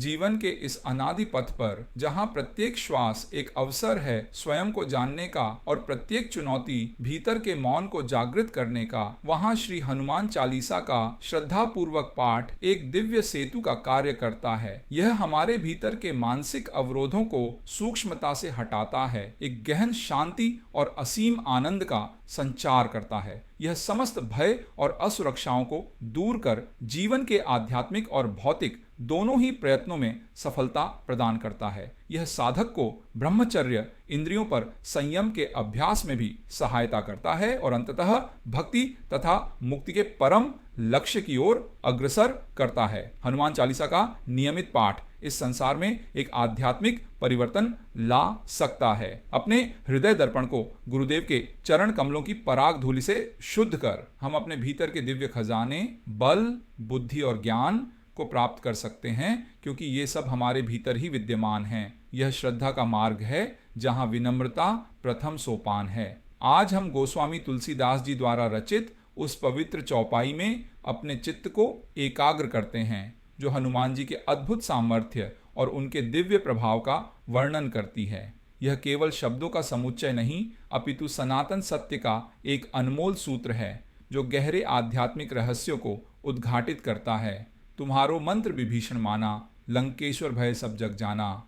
जीवन के इस अनादि पथ पर जहाँ प्रत्येक श्वास एक अवसर है स्वयं को जानने का और प्रत्येक चुनौती भीतर के मौन को जागृत करने का, वहाँ श्री हनुमान चालीसा का श्रद्धा पूर्वक पाठ एक दिव्य सेतु का कार्य करता है। यह हमारे भीतर के मानसिक अवरोधों को सूक्ष्मता से हटाता है, एक गहन शांति और असीम आनंद का संचार करता है। यह समस्त भय और असुरक्षाओं को दूर कर जीवन के आध्यात्मिक और भौतिक दोनों ही प्रयत्नों में सफलता प्रदान करता है। यह साधक को ब्रह्मचर्य, इंद्रियों पर संयम के अभ्यास में भी सहायता करता है और अंततः भक्ति तथा मुक्ति के परम लक्ष्य की ओर अग्रसर करता है। हनुमान चालीसा का नियमित पाठ इस संसार में एक आध्यात्मिक परिवर्तन ला सकता है। अपने हृदय दर्पण को गुरुदेव के चरण कमलों की पराग धूलि से शुद्ध कर हम अपने भीतर के दिव्य खजाने, बल, बुद्धि और ज्ञान को प्राप्त कर सकते हैं, क्योंकि ये सब हमारे भीतर ही विद्यमान हैं। यह श्रद्धा का मार्ग है जहाँ विनम्रता प्रथम सोपान है। आज हम गोस्वामी तुलसीदास जी द्वारा रचित उस पवित्र चौपाई में अपने चित्त को एकाग्र करते हैं जो हनुमान जी के अद्भुत सामर्थ्य और उनके दिव्य प्रभाव का वर्णन करती है। यह केवल शब्दों का समुच्चय नहीं, अपितु सनातन सत्य का एक अनमोल सूत्र है जो गहरे आध्यात्मिक रहस्यों को उद्घाटित करता है। तुम्हारो मंत्र विभीषण माना, लंकेश्वर भय सब जग जाना।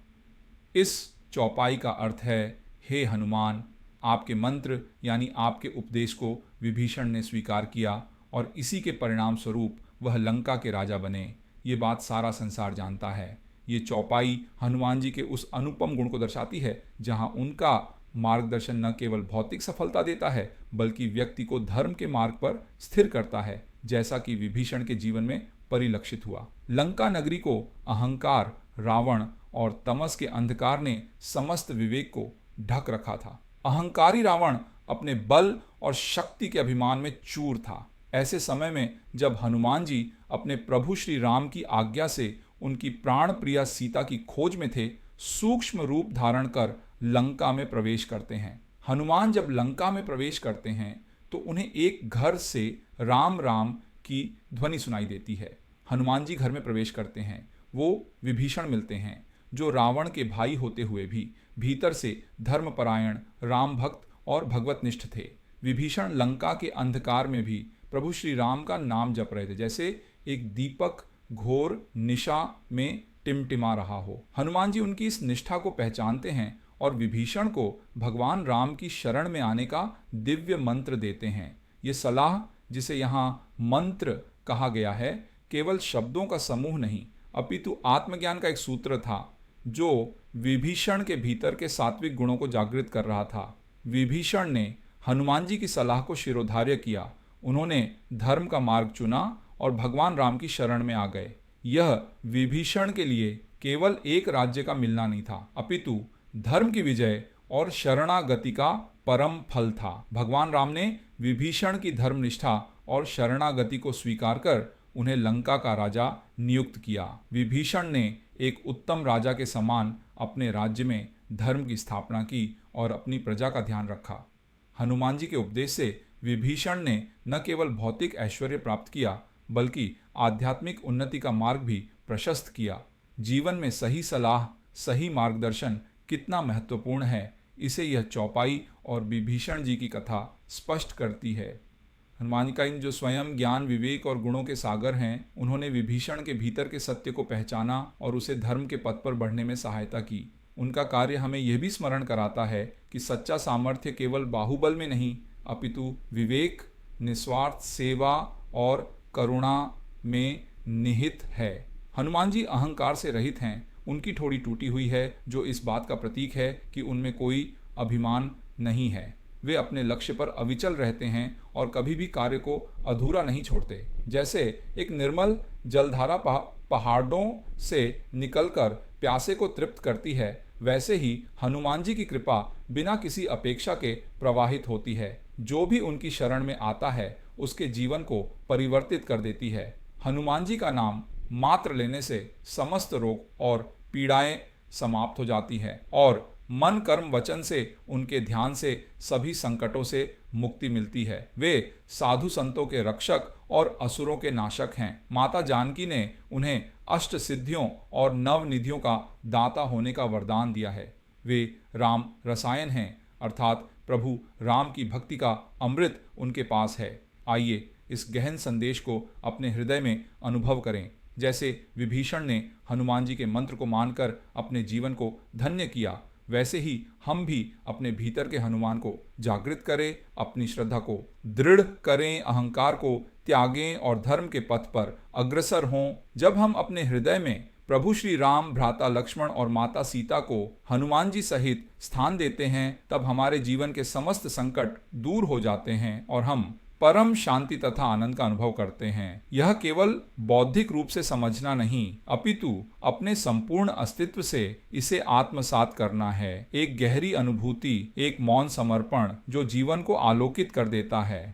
इस चौपाई का अर्थ है, हे हनुमान, आपके मंत्र यानी आपके उपदेश को विभीषण ने स्वीकार किया और इसी के परिणाम स्वरूप वह लंका के राजा बने। ये बात सारा संसार जानता है। ये चौपाई हनुमान जी के उस अनुपम गुण को दर्शाती है जहाँ उनका मार्गदर्शन न केवल भौतिक सफलता देता है बल्कि व्यक्ति को धर्म के मार्ग पर स्थिर करता है, जैसा कि विभीषण के जीवन में परिलक्षित हुआ। लंका नगरी को अहंकार, रावण और तमस के अंधकार ने समस्त विवेक को ढक रखा था। अहंकारी रावण अपने बल और शक्ति के अभिमान में चूर था। ऐसे समय में जब हनुमान जी अपने प्रभु श्री राम की आज्ञा से उनकी प्राण प्रिया सीता की खोज में थे, सूक्ष्म रूप धारण कर लंका में प्रवेश करते हैं। हनुमान जब लंका में प्रवेश करते हैं तो उन्हें एक घर से राम राम की ध्वनि सुनाई देती है। हनुमान जी घर में प्रवेश करते हैं। वो विभीषण मिलते हैं जो रावण के भाई होते हुए भी भीतर से धर्मपरायण, राम भक्त और भगवतनिष्ठ थे। विभीषण लंका के अंधकार में भी प्रभु श्री राम का नाम जप रहे थे, जैसे एक दीपक घोर निशा में टिमटिमा रहा हो। हनुमान जी उनकी इस निष्ठा को पहचानते हैं और विभीषण को भगवान राम की शरण में आने का दिव्य मंत्र देते हैं। ये सलाह, जिसे यहाँ मंत्र कहा गया है, केवल शब्दों का समूह नहीं अपितु आत्मज्ञान का एक सूत्र था जो विभीषण के भीतर के सात्विक गुणों को जागृत कर रहा था। विभीषण ने हनुमान जी की सलाह को शिरोधार्य किया। उन्होंने धर्म का मार्ग चुना और भगवान राम की शरण में आ गए। यह विभीषण के लिए केवल एक राज्य का मिलना नहीं था, अपितु धर्म की विजय और शरणागति का परम फल था। भगवान राम ने विभीषण की धर्मनिष्ठा और शरणागति को स्वीकार कर उन्हें लंका का राजा नियुक्त किया। विभीषण ने एक उत्तम राजा के समान अपने राज्य में धर्म की स्थापना की और अपनी प्रजा का ध्यान रखा। हनुमान जी के उपदेश से विभीषण ने न केवल भौतिक ऐश्वर्य प्राप्त किया बल्कि आध्यात्मिक उन्नति का मार्ग भी प्रशस्त किया। जीवन में सही सलाह, सही मार्गदर्शन कितना महत्वपूर्ण है, इसे यह चौपाई और विभीषण जी की कथा स्पष्ट करती है। हनुमान जी का जो स्वयं ज्ञान, विवेक और गुणों के सागर हैं, उन्होंने विभीषण के भीतर के सत्य को पहचाना और उसे धर्म के पथ पर बढ़ने में सहायता की। उनका कार्य हमें यह भी स्मरण कराता है कि सच्चा सामर्थ्य केवल बाहुबल में नहीं अपितु विवेक, निस्वार्थ सेवा और करुणा में निहित है। हनुमान जी अहंकार से रहित हैं। उनकी ठोड़ी टूटी हुई है जो इस बात का प्रतीक है कि उनमें कोई अभिमान नहीं है। वे अपने लक्ष्य पर अविचल रहते हैं और कभी भी कार्य को अधूरा नहीं छोड़ते। जैसे एक निर्मल जलधारा पहाड़ों से निकलकर प्यासे को तृप्त करती है, वैसे ही हनुमान जी की कृपा बिना किसी अपेक्षा के प्रवाहित होती है। जो भी उनकी शरण में आता है उसके जीवन को परिवर्तित कर देती है। हनुमान जी का नाम मात्र लेने से समस्त रोग और पीड़ाएं समाप्त हो जाती है और मन, कर्म, वचन से उनके ध्यान से सभी संकटों से मुक्ति मिलती है। वे साधु संतों के रक्षक और असुरों के नाशक हैं। माता जानकी ने उन्हें अष्ट सिद्धियों और नव निधियों का दाता होने का वरदान दिया है। वे राम रसायन हैं, अर्थात प्रभु राम की भक्ति का अमृत उनके पास है। आइए इस गहन संदेश को अपने हृदय में अनुभव करें। जैसे विभीषण ने हनुमान जी के मंत्र को मानकर अपने जीवन को धन्य किया, वैसे ही हम भी अपने भीतर के हनुमान को जागृत करें, अपनी श्रद्धा को दृढ़ करें, अहंकार को त्यागें और धर्म के पथ पर अग्रसर हों। जब हम अपने हृदय में प्रभु श्री राम, भ्राता लक्ष्मण और माता सीता को हनुमान जी सहित स्थान देते हैं, तब हमारे जीवन के समस्त संकट दूर हो जाते हैं और हम परम शांति तथा आनंद का अनुभव करते हैं। यह केवल बौद्धिक रूप से समझना नहीं, अपितु अपने संपूर्ण अस्तित्व से इसे आत्मसात करना है। एक गहरी अनुभूति, एक मौन समर्पण जो जीवन को आलोकित कर देता है।